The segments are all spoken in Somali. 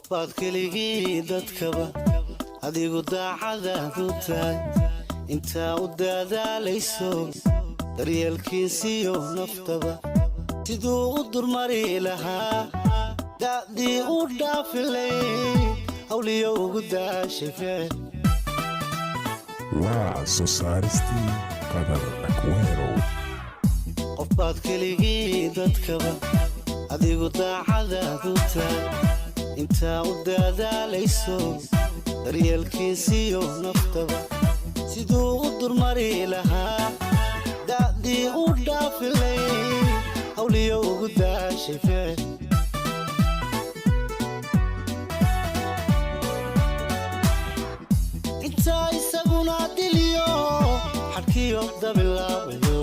qofbaad keligii dadkaba adigu daacadaadu tahay intaa u dadaalayso daryeelkiisiyo naftaba siduu u durmari lahaa da'dii u dhaafilay hawliyo ugu daashay ficil waa soo saaristii qadar akweerow qofbaad keligii dadkaba adigu daacadaadu tahay intaa u dadaalayso daryeelkiisiyo naftaba siduu u durmari lahaa da'dii u dhaafilay hawliyo ugu daashay ficil intaa isaguna diliyo xadhkiyo dabilaabayo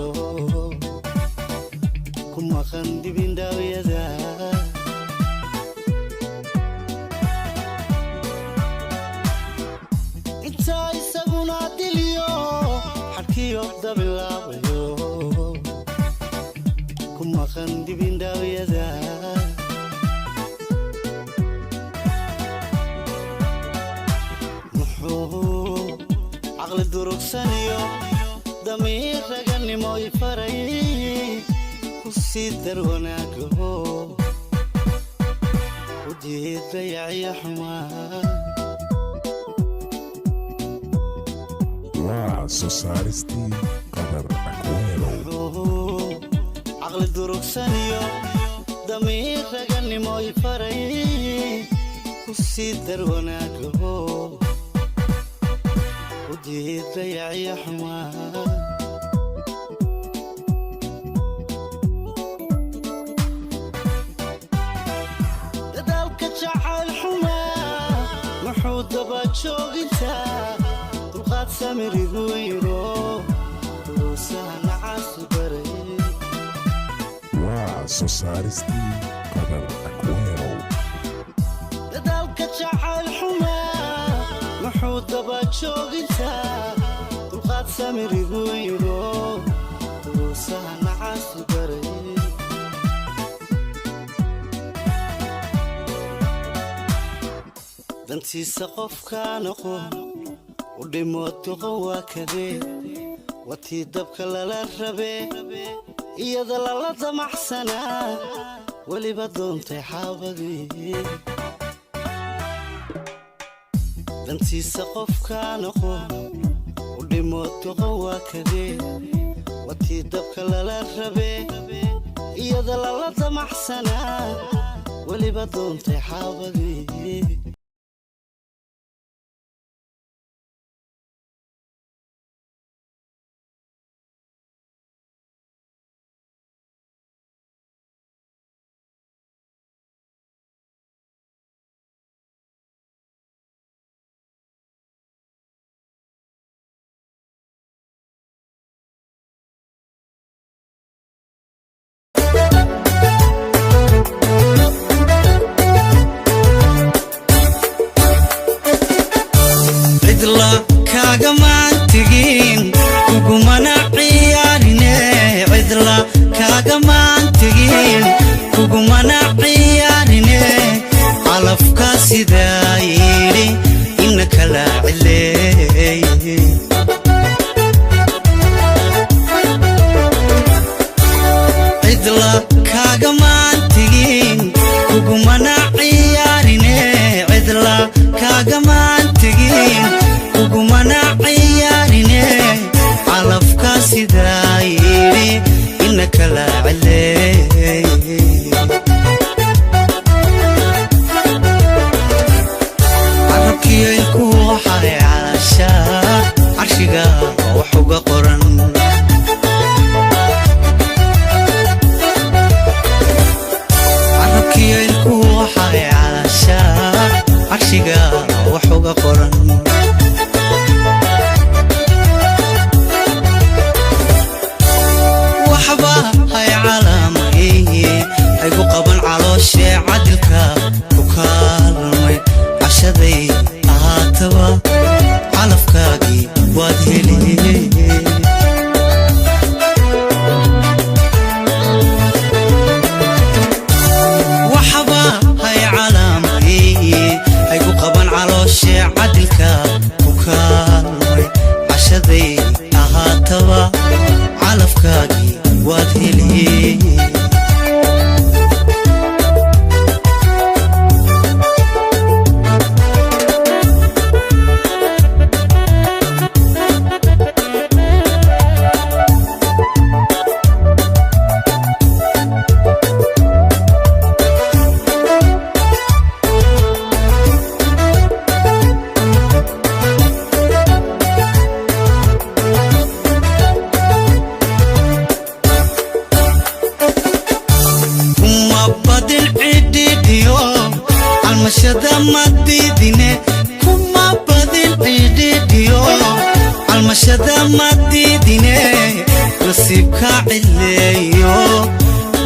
ku maqan dibindhawyada intaa isaguna diliyo xadhkiyo dabilaabayo ku maqan dibindhawyada muxuu caqli durugsaniyo damiir raganimo i faray ku sii dar wanaagaho u diid dayaciyo xumaa waa soo saaristii qadar akweerow caqli durugsaniyo damiir raganimo i faray ku sii dar wanaagaho u diid dayaciyo xumaa dadaalka jacayl xumaa muxuu daba joogintaa dulqaad samirigu yiro duruusaha nacaasu baray waa soo saaristii qadar akweerow dadaalka jacayl xumaa muxuu daba joogintaa dulqaad samirigu yiro duruusaha nacaasu baray dantiisa qofkaan aqoon u dhimo doqon waa kadee watii dabka lala rabee iyada lala damaxsanaa weliba doontay xaabadii dantiisa qofkaan aqoon u dhimo doqon waa kadee watii dabka lala rabee iyada lala damaxsanaa weliba doontay xaabadii kagamaan tegin kugumana ciyaarine cidla kagamaan tegin kugumana ciyaarine calafka sidaa yidhi ina kala cileey cidla kagamaan tegin kugumana ciyaarine cidla kagamaan tegin kugumana ciyaarine calmashada madidine nasiibka cileeyo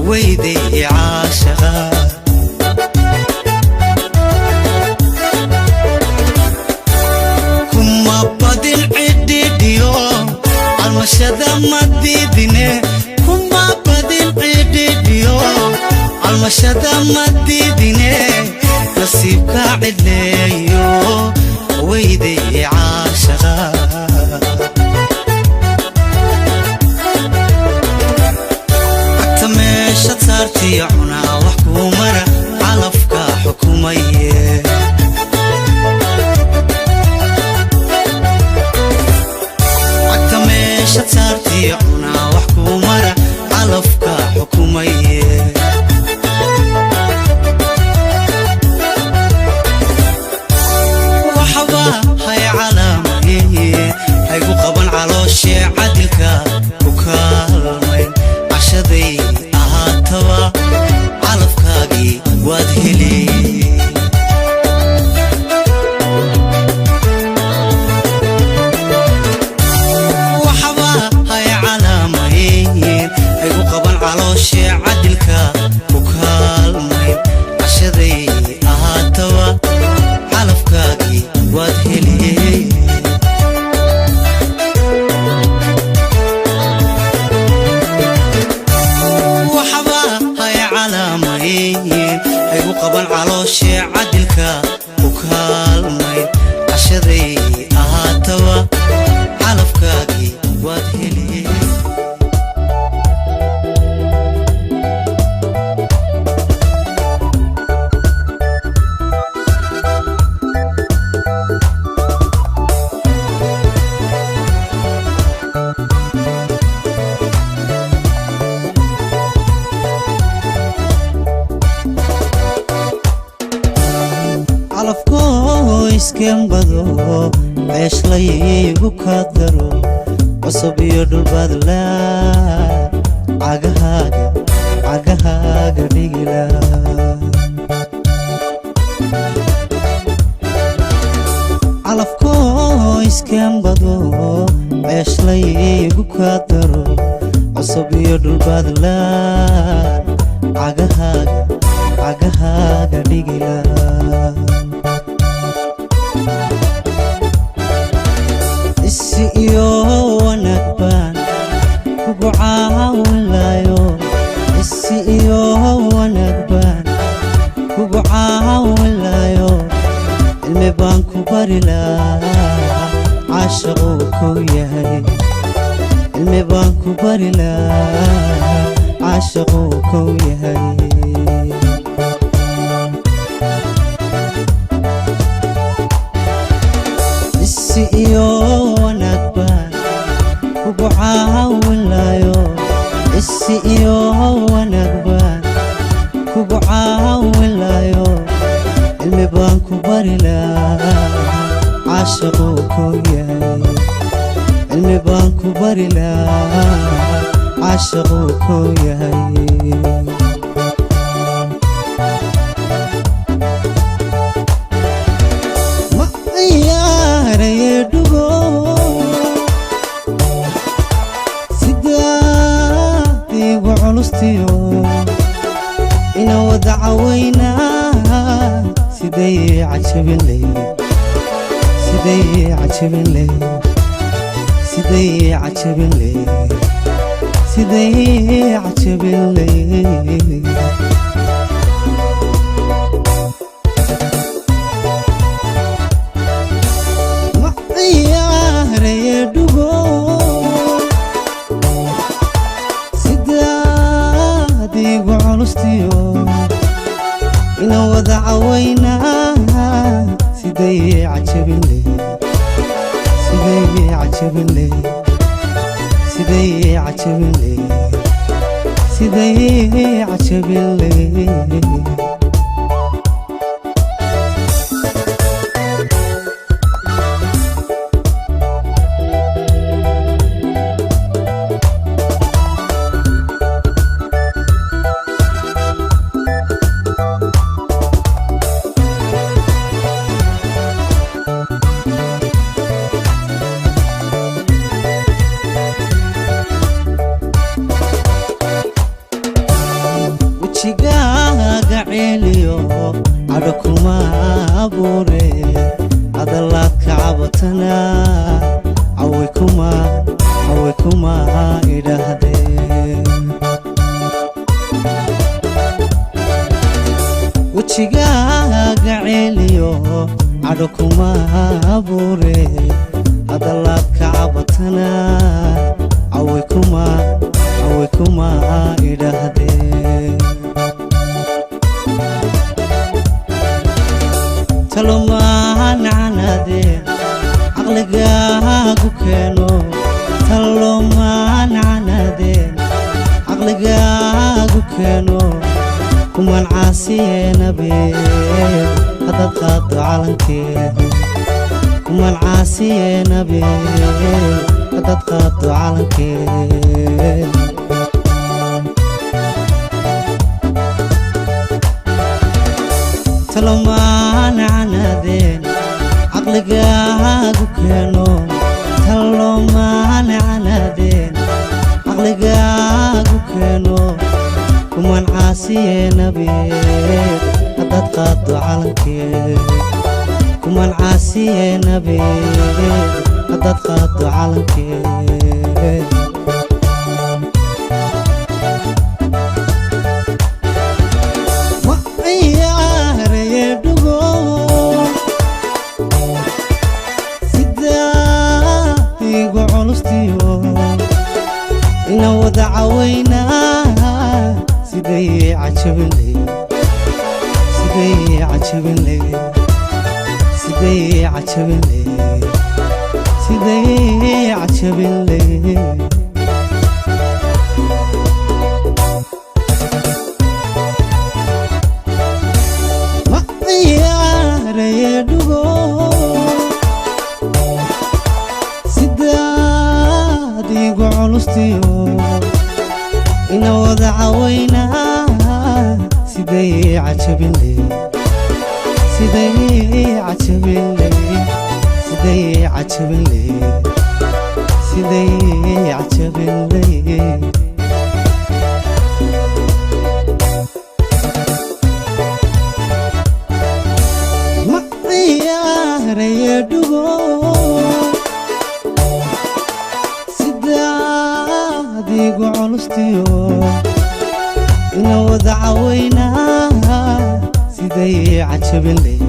weyday caashaqa kuma badin cididiyo calmashada madidine kuma badin cididiyo calmashada madidine nasiibka cileeyo weyday caashaqa حتى meesha saartiyo cunaa wax kuu mara calafka xukumaye حتى meesha saartiyo cunaa wax kuu mara calafka xukumaye haygu qaban calooshee cadilka ku kaalmay cashaday ahaataba calafkaagii waad heli waxba hay calaamayeen haygu qaban calooshee cadilka ku kaalmay cashaday ahaataba calafkaagii waad heli haygu qaban calooshee cadilka ku kaalmay cashaday ahaataba calafkaagii waad heli iskembado ceeshlaygu ka daro cusub iyo dhulbaadla cagahaaga dhigila calafkoo iskembado ceeshlaygu ka daro cusub iyo dhulbaadla cagahaaga dhigila iyo wanaag baan kugu caawinlayo isi iyo wanaag baan kugu caawinlayo cilmi baan ku bari lahaa caashaquu kow yahay cilmi baan ku bari lahaa caashaquu kow yahay iyo wanaag baan kugu caawinlayo isi iyo wanaag baan kugu caawinlayo cilmi baan ku bari lahaa caashaquu kow yahay cilmi baan ku bari lahaa caashaquu kow yahay ina wada cawaynaa siday cajabin ma ciyaaraye dhugo digu culustiyo ina wada cawaynaa siday cajabin hadalaad ka cabatana cawe kuma idhaahdeen talo maahan canadeen caqligaagu keeno talo maahan canadeen caqligaagu keeno kuman caasiyeenabe haddaad qaado calankeeda kuman caasiyeenabe haddaad qaado calankeeda talo maahan canadeen caqligaagu keeno talo maahan canadeen caqligaagu keeno kuman caasiyeenabe haddaad qaado calankeeda kuman caasiyeenabe haddaad qaado calankeeda ma ciyaaraye dhugo sidaa igu culustiyo ina wada cawaynaa siday cajabinley siday cajabinley siday cajabinley siday cajabinley ma ciyaaraye dhugo sidaad igu culustiyo ina wada cawaynaa siday cajabinley siday cajabinley siday cajabinley siday cajabinley ma ciyaaraye dhugo sidaad igu culustiyo ina wada cawaynaa siday cajabinley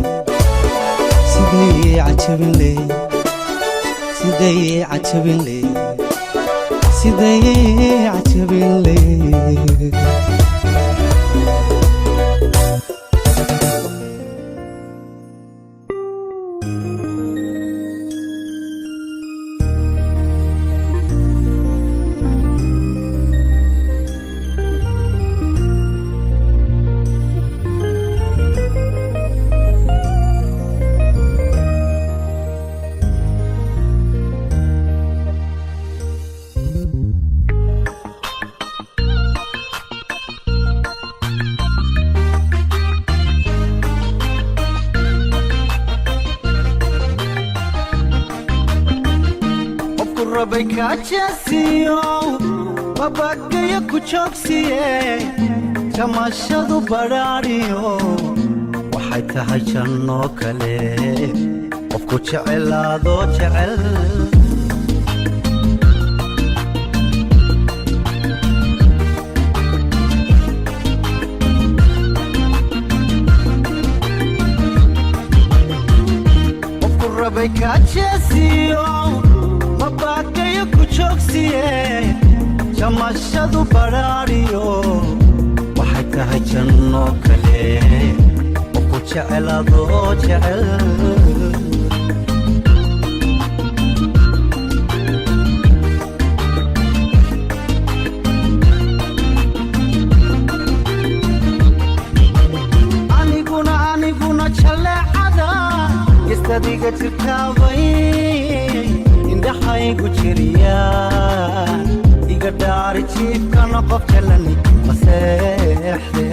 siday cajabinley siday cajabinley siday cajabinley rabay kaajasiyo babagayo ku joogsiye jamashadu badhaadhiyo waxay tahay janno kale qofku jecelaado jecel qofku rabay kaajasiyo babagayo ku joogsiye jamashadu badhaadhiyo waxay tahay janno kale qofku jecelaado jecel aniguna jaleecada gestadiga jirtaabay indhaxaygu jiriya iga dhaari jiifkana qof jalani maseexde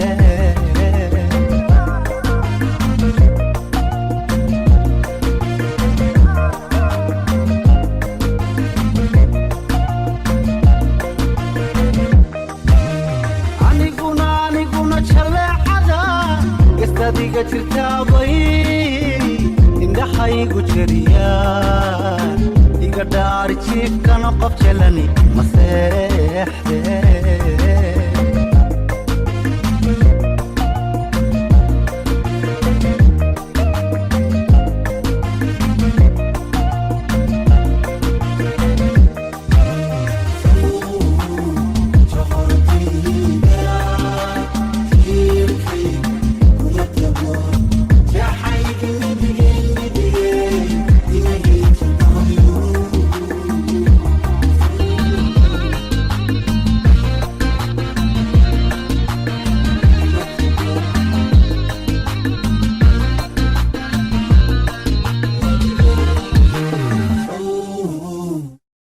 aniguna jaleecada gestadiga jirtaabay indhaxaygu jiriya iga dhaari jiifkana qof jalani maseexde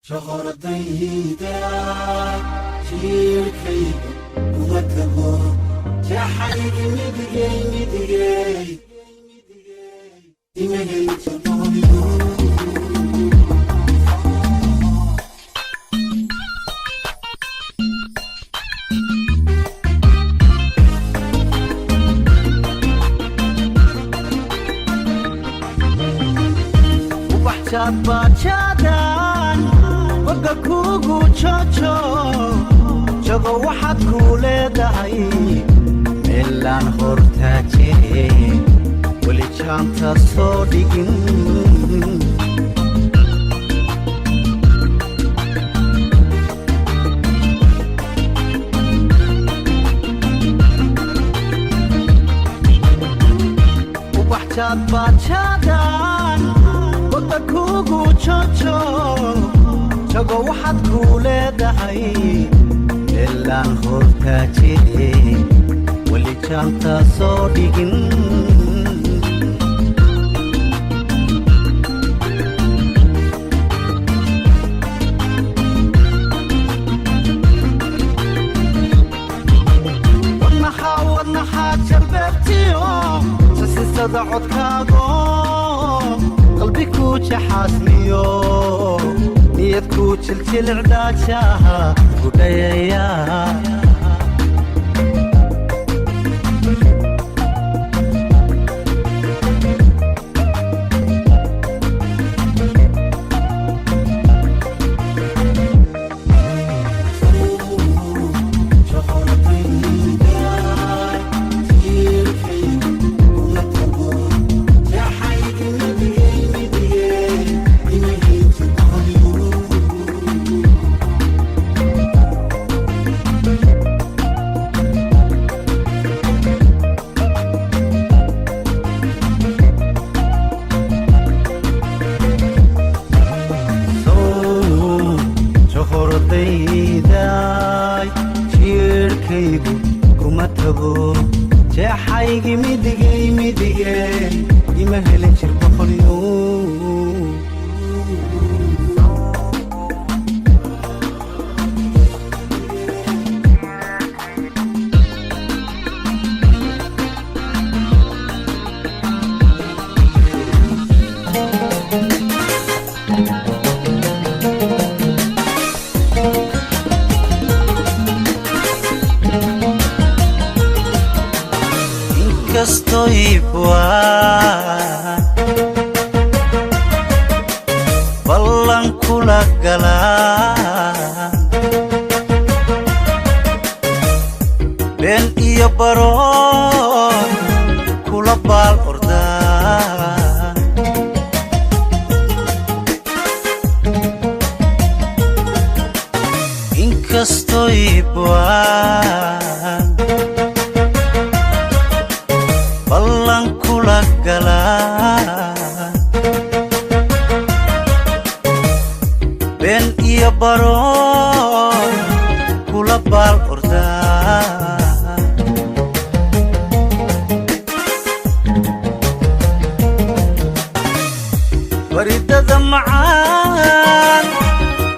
شغرديدا شيركي ومتبو جحيك مدقي إمهي تبويو وبحشاد باشادان وقا كوغو تشوتشو شغو واحد كولي داي ميلان هورتاجي ولي شانتا صوديقين وبحشاد باشادان وقا كوغو تشوتشو شغو واحد كولي داي ميلان هورتاجي ولي شانتا صوديقين صدعت كاغو قلبي كوتش حاسميو نيت كوتش العداد شاها ودايا جحيقي مدقي يمهلن شرب خليو Estoy buan ballan kula galan ben iyo baron kula bal ordan inkastoy buan ballan kula galan ben iyo baron kula bal ordan baridada macaan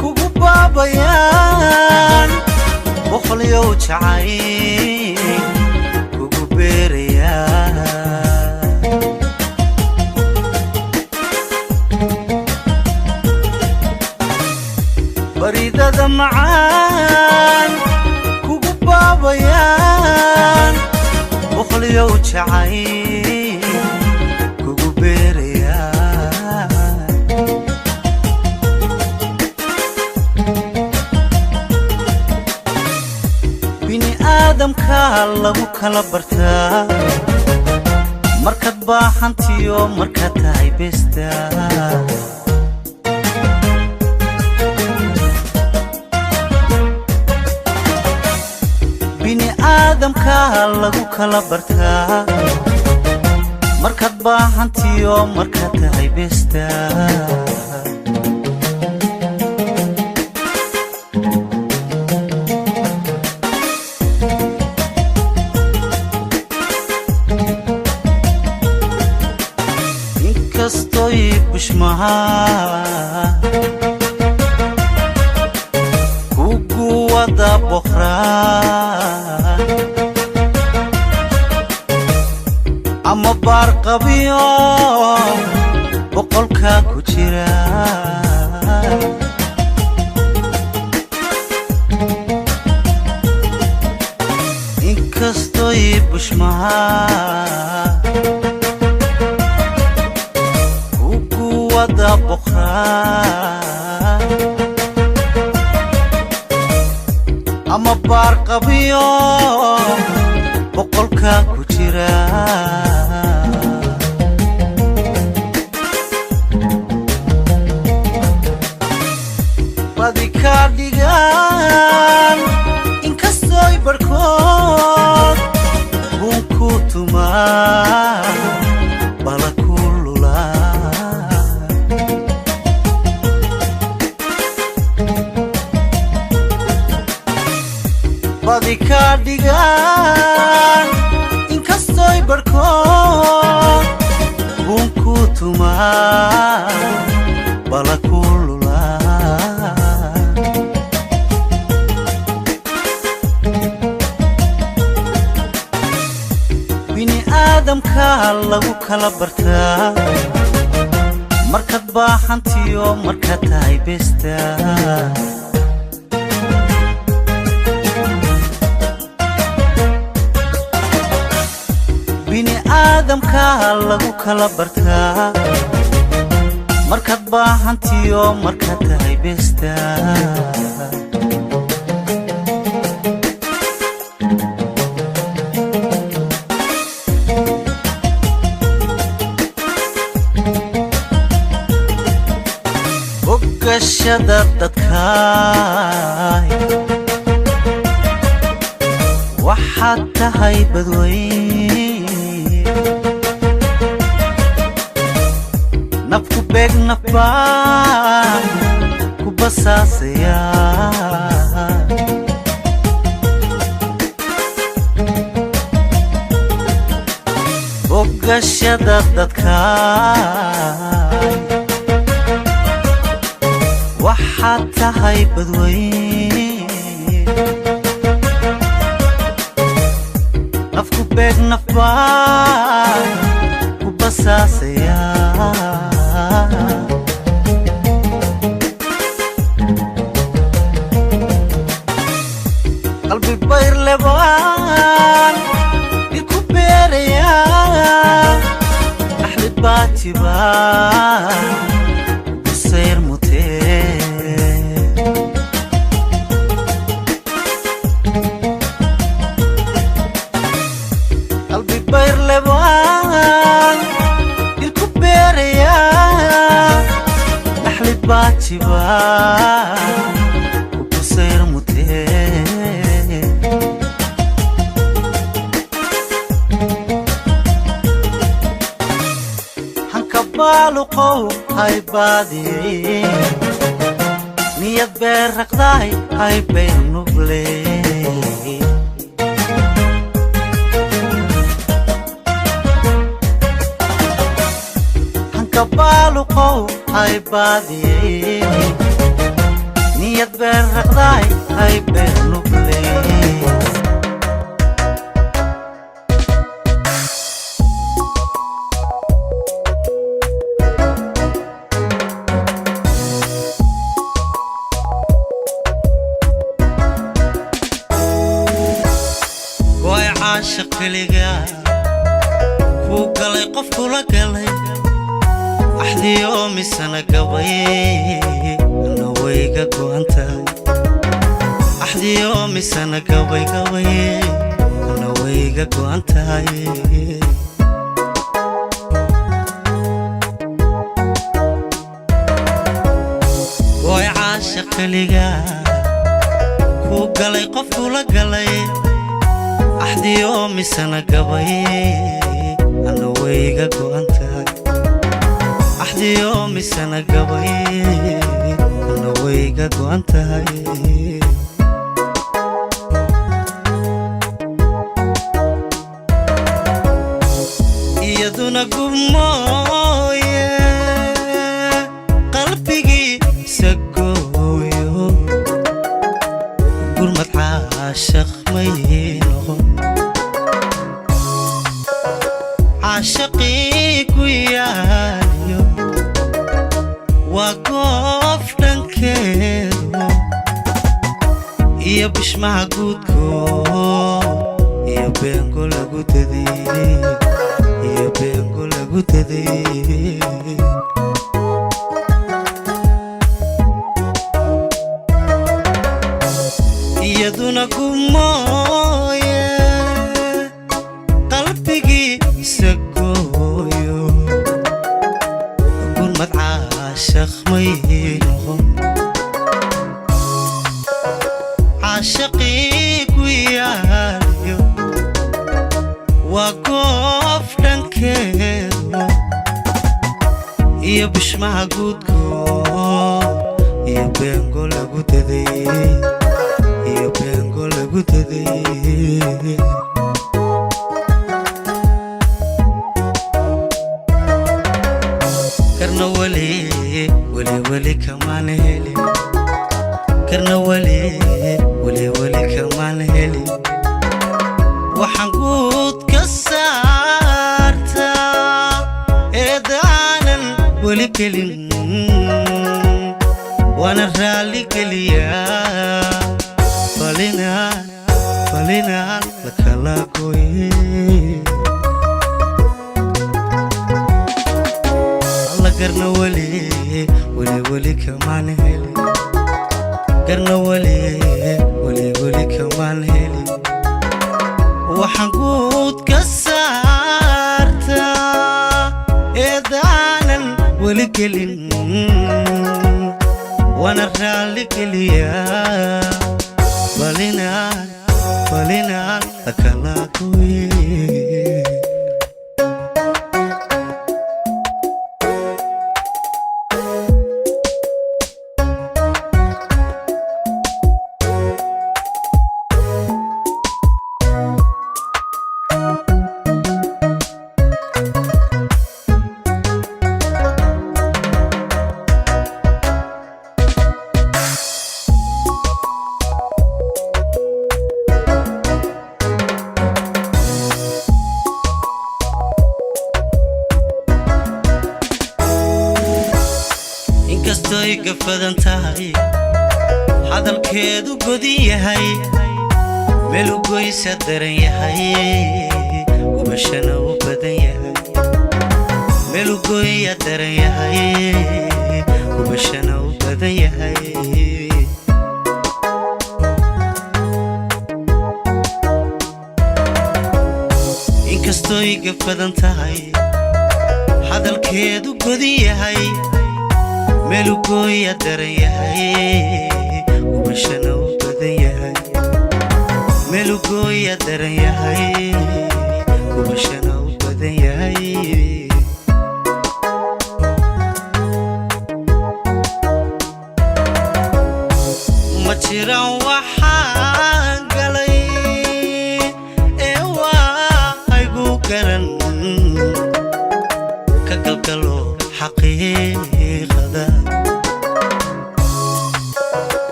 kugu baabayaan boqolyow jacay kugu beerayaan baridada macaan kugu baabayaan boqolyow jacay kugu beerayaan bini aadamka lagu kala bartaa markaad baahantiyo markaad tahay besta bini aadamka lagu kala bartaa markaad baahantiyo markaad tahay besta inkastoy bushmaha tumaa kukuwada boqraa ama baar qabiyo boqolka ku jira badi ka dhigan inkastooy barkood bun ku tumaa bala ku lulaa badi ka dhigan inkastooy barkood bun ku tumaa bala ku aadamka lagu kala bartaa markaad baahantiyo markaad tahay beesta bini aadamka lagu kala bartaa markaad baahantiyo markaad tahay beesta gashada dadkaay waxaad tahay badweyn nafku beeg nafbaa ku basaasaya gashada dadkaay waxaad tahay badweyn nafku beeg nafbaa ku basaasaya qalbi bayr lebaan iku beeraya axlid baatibaa busayr mutee bayr lebaan ilku beeraya axlid baatibaa ku busayr mutee hanka baaluqow hay baadiyey niyad beer raqdaay hay bayr nubley baaluqow hay baadiyey niyad beer raqdaay hay beer nubley gooy caashiq keliga kuu galay qof kula galay axdiyo misana gabay ana wayga go'antahay axdiyo misana gabay ana wayga go'antahay gooy caashiq keliga kuu galay qof kula galay axdiyo misana gabay ana wayga go'antahay axdiyo misana gabay ana wayga go'antahay iyaduna gubmooye qalbigii sagooyo gurmad caashaq may noqon caashaqii ku yaaliyo waa goof dhankeedu iyo bishmaha guudko iyo beenko lagu daday iyo beenko lagu daday iyaduna kumooye qalbigiisa gooyo gurmad caashaq may noqon caashaqii ku yaaliyo waa goof dhankeedo iyo bishmaha guudko iyo beenko lagu daday iyo beenko lagu daday karna weli kamaan helin karna weli kamaan helin waxaan guud ka saartaa eedaanan weli gelin waana raalli geliyaa falinaan la kala gooye alla garna weli kamaan helin garna weli kamaan helin waxaan guud ka saartaa eedaanan weli gelin waana raalli geliyaa falinaan la kala gooye inkastoy gafadan tahay hadalkeedu godin yahay meel u goysa daran yahay gubashana u badan yahay meel u goya daran yahay gubashana u badan yahay inkastoy gafadan tahay hadalkeedu godin yahay meel u goya daran yahay gubashana u badan yahay meel u goya daran yahay gubashana u badan yahay ma jiraan waxaan galay ee waxaygu garan ka galgalo xaqiiqada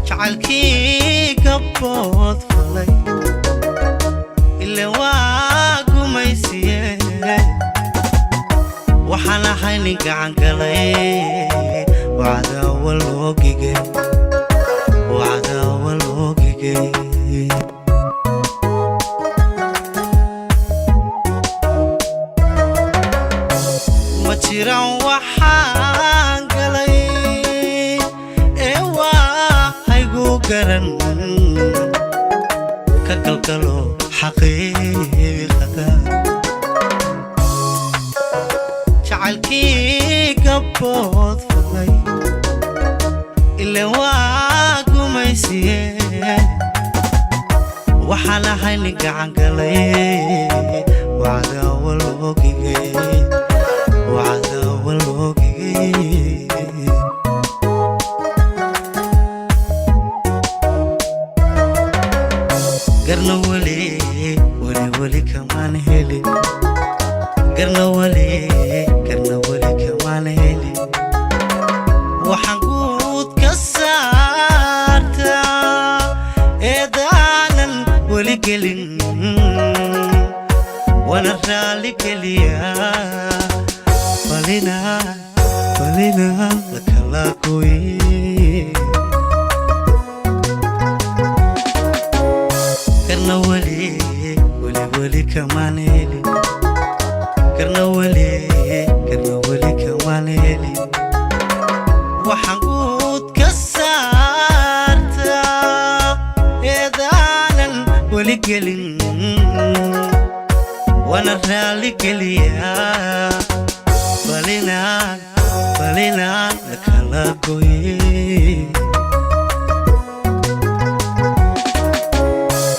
jacalkii gabood falay ile waa gumaysiye waxaan ahay nin gacan galay wacdaawa loo gigay ma jiraan waxaan galay ee waxaygu garan ka galgalo xaqiiqada jacalkii gabood falay ile waa gumaysiye waxaan ahay nin gacan galay wacdaawa loo gigay garna weli kamaan helin garna weli kamaan helin waxaan guud ka saartaa eedaanan weli gelin waana raalli geliyaa falinaan la kala gooye garna weli كمان هيلي كرنا ولي كمان هيلي وحنقود كسارتا إذانا ولي قلن وانا رالي قليا بلينا لك لا قوي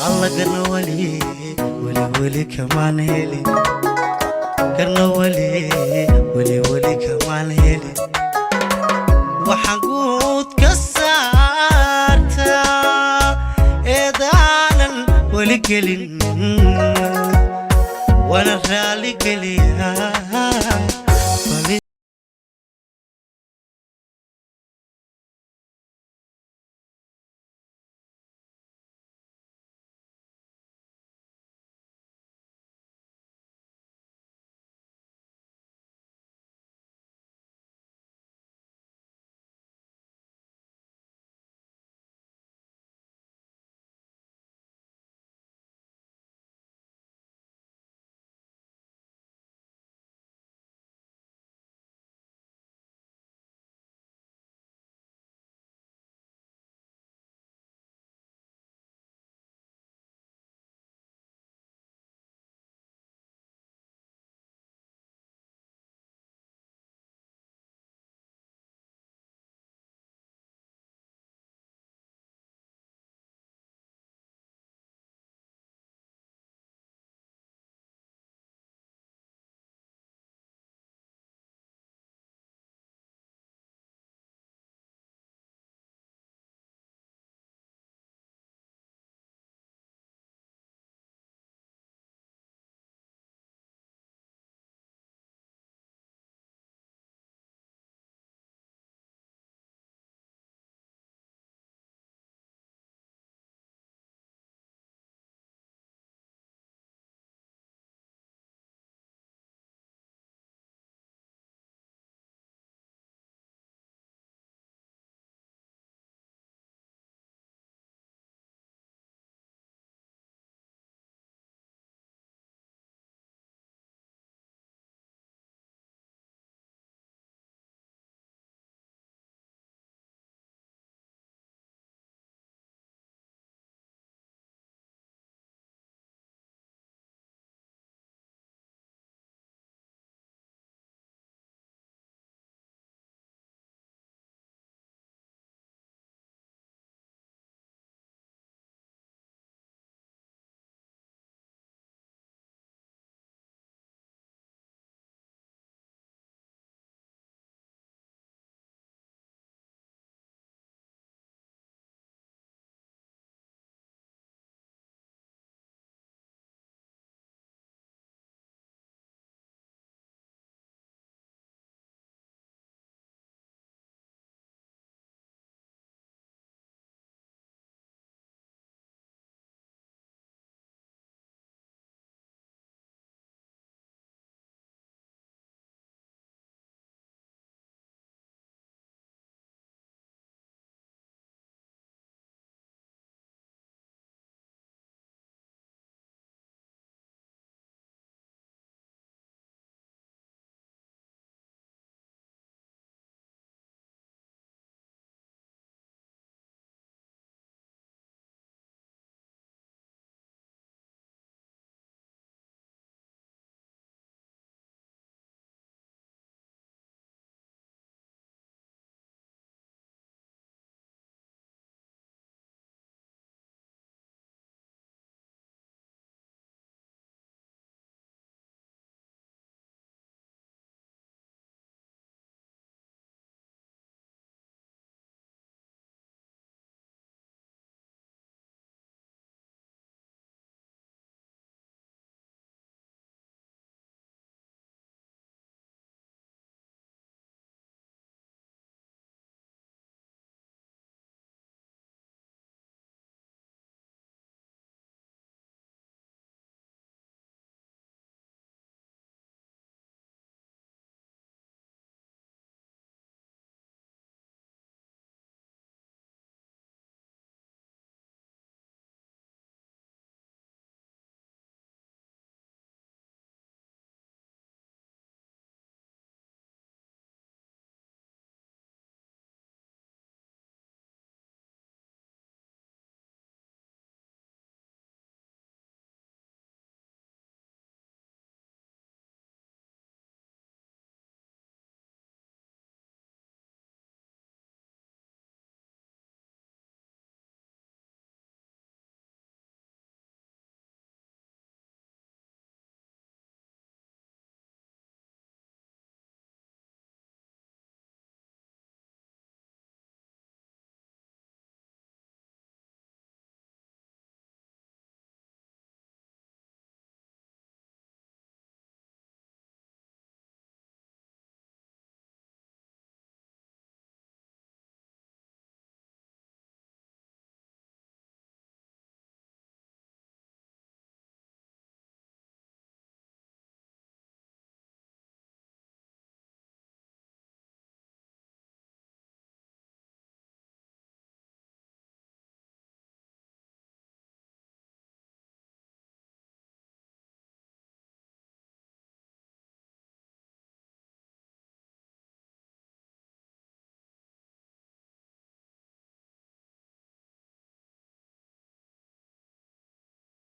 الله قرنا ولي كمان هيلي قرنا ولي كمان هيلي وحنقود كسارتا إذانا ولي قلن وانا رالي قليا